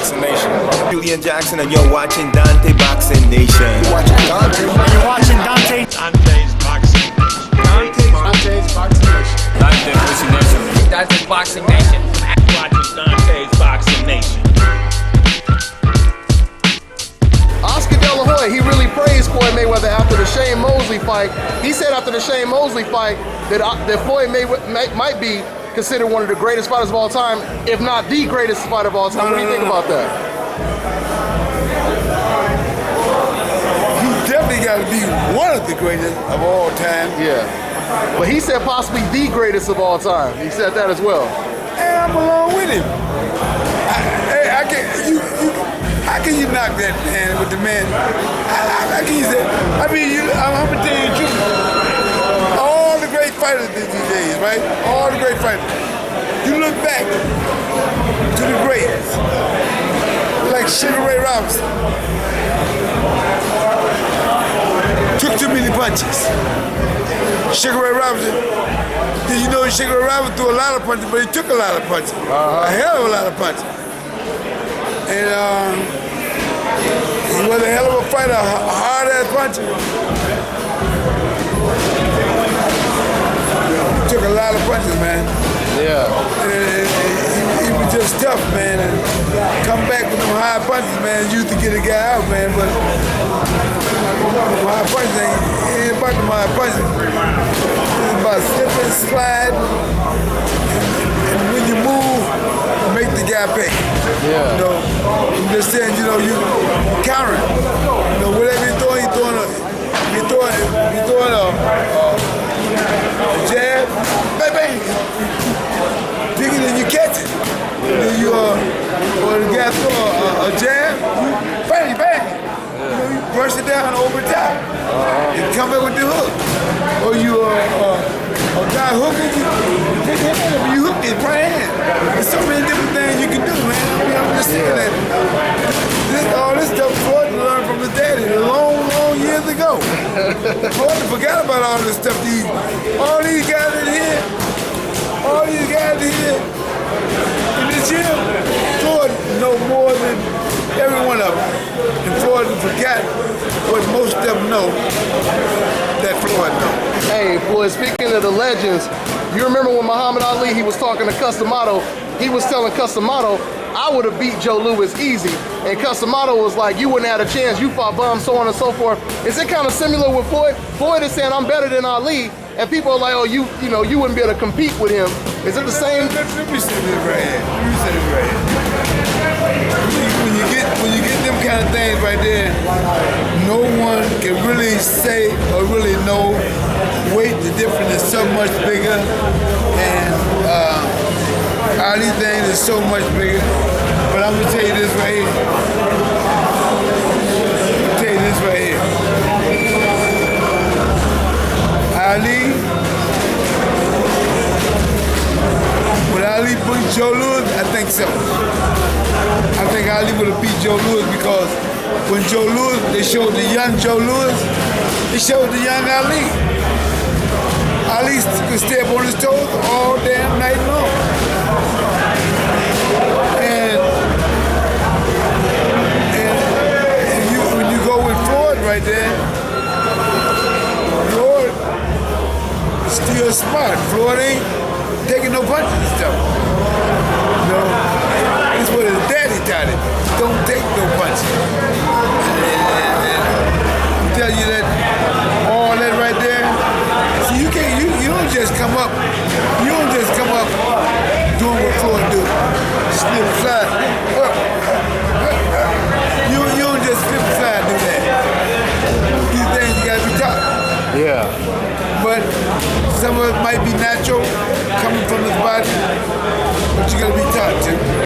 Boxing Nation. Julian Jackson, and you're watching Dante Boxing Nation. You're watching Dante. You're watching Dante. Dante's Boxing Nation. Dante's Boxing Nation. Dante's Boxing Nation. Dante's Boxing Nation. Watching Dante's Boxing Nation. Oscar De La Hoya, he really praised Floyd Mayweather after the Shane Mosley fight. He said after the Shane Mosley fight that Floyd Mayweather might be considered one of the greatest fighters of all time, if not the greatest fighter of all time. What do you think about that? He definitely got to be one of the greatest of all time. Yeah. But he said possibly the greatest of all time. He said that as well. And I'm along with him. How can you knock that man with the man? How can you say? I mean, I'm gonna tell you the truth. All the great fighters these days, right? All the great fighters. You look back to the greats, like Sugar Ray Robinson. Took too many punches. Sugar Ray Robinson. You know, Sugar Ray Robinson threw a lot of punches, but he took a lot of punches. A hell of a lot of punches. And he was a hell of a fighter, a hard-ass puncher. He took a lot of punches, man. Yeah. And he was just tough, man. And come back with them high punches, man, used to get a guy out, man. But high punches ain't about them high punches. It's about slip and slide. And when you move, make the guy pay. Yeah. You know, I'm just saying, you know, you counter it. You know, whatever you're throwing a jab, bang, bang. Dig it and you catch it. Then you, or the guy throw a jab, bang, bang. You know, you brush it down over top and come back with the hook. Or you, a guy hooking you hook his right hand. There's so many different things you can do, man. I mean, I'm just saying that all this stuff Floyd learned from his daddy long years ago. Floyd forgot about all this stuff. All these guys in here in this gym, Floyd know more than every one of them. And Floyd forgot what most of them know that Floyd knows. Hey, Floyd, speaking of the legends, you remember when Muhammad Ali, he was talking to Customato, he was telling Customato, I would have beat Joe Louis easy. And Customato was like, you wouldn't have had a chance, you fought bum, so on and so forth. Is it kind of similar with Floyd? Floyd is saying, I'm better than Ali, and people are like, oh, you wouldn't be able to compete with him. Is it the same? Let me say this right here. When you get them kind of things right there, no one can really say or really know. Weight, the difference is so much bigger, and all these things is so much bigger. But I'm gonna tell you this right here. Ali, would Ali beat Joe Louis? I think so. I think Ali would have beat Joe Louis because when Joe Louis, they showed the young Joe Louis, they showed the young Ali. Ali could stay up on his toes all damn night long. And when you go with Floyd right there, Floyd is still smart. Floyd ain't taking no punches and stuff. You know, that's what his daddy taught him. Don't take no punches. And I'm telling you that all that right there. See, you don't just come up doing what Floyd do. Slip slide. You don't just slip slide do that. These things you gotta be taught. Yeah. But some of it might be natural coming from his body, but you gotta be taught to.